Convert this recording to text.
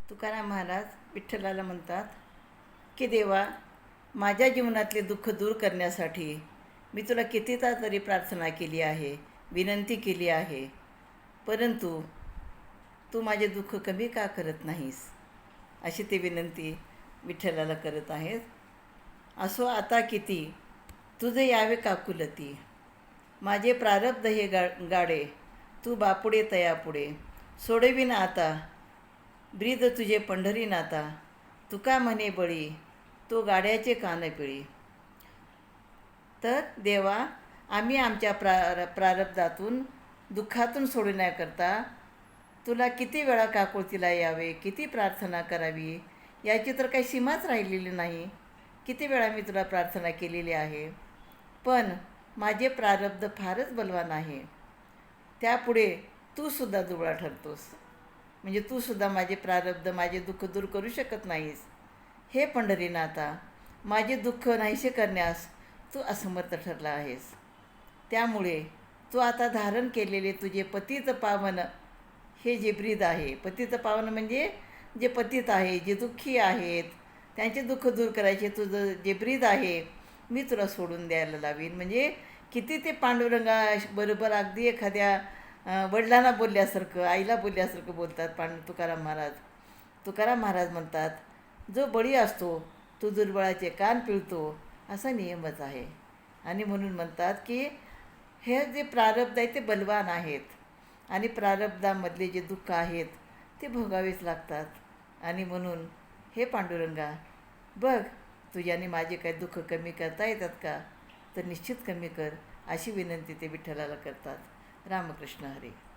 तुकाराम महाराज विठ्ठलाला म्हणतात की देवा, माझ्या जीवनातले दुःख दूर करण्यासाठी मी तुला कितीदा तरी प्रार्थना केली आहे, विनंती केली आहे, परंतु तू माझे दुःख कमी का करत नाहीस, अशी ते विनंती विठ्ठलाला करत आहेत. असो आता किती तुझे यावे काकुलती, माझे प्रारब्ध हे गाडे, तू बापुडे तयापुढे, सोडविन आता ब्रीद तुझे पंढरी नाता, तुका म्हणे बळी तो गाड्याचे कान पिळी. तर देवा, आम्ही आमच्या प्रारब्धातून दुःखातून सोडण्याकरता तुला किती वेळा काकुळतीला यावे, किती प्रार्थना करावी, याची तर काही सीमाच राहिलेली नाही. किती वेळा मी तुला प्रार्थना केलेली आहे, पण माझे प्रारब्ध फारच बलवान आहे. त्यापुढे तूसुद्धा दुबळा ठरतोस, म्हणजे तूसुद्धा माझे प्रारब्ध, माझे दुःख दूर करू शकत नाहीस. हे पंढरीनाथा, माझे दुःख नाहीसे करण्यास तू असमर्थ ठरला आहेस. त्यामुळे तू आता धारण केलेले तुझे पतित पावन हे जे ब्रीद आहे, पतित पावन म्हणजे जे पतित आहे, जे दुःखी आहेत, त्यांचे दुःख दूर करायचे तुझं जे ब्रीद आहे, मी तुला सोडून द्यायला लावीन. म्हणजे किती ते पांडुरंगा बरोबर अगदी एखाद्या वडिलांना बोलल्यासारखं, आईला बोलल्यासारखं बोलतात तुकाराम महाराज. तुकाराम महाराज म्हणतात, जो बळी असतो तो दुर्बळाचे कान पिळतो, असा नियमच आहे. आणि म्हणून म्हणतात की हे जे प्रारब्ध आहे ते बलवान आहेत, आणि प्रारब्धामधले जे दुःख आहेत ते भोगावेच लागतात. आणि म्हणून हे पांडुरंगा, बघ तुझ्याने माझे काही दुःख कमी करता येतात का, तर निश्चित कमी कर, अशी विनंती ते विठ्ठलाला करतात. रामकृष्ण हरी.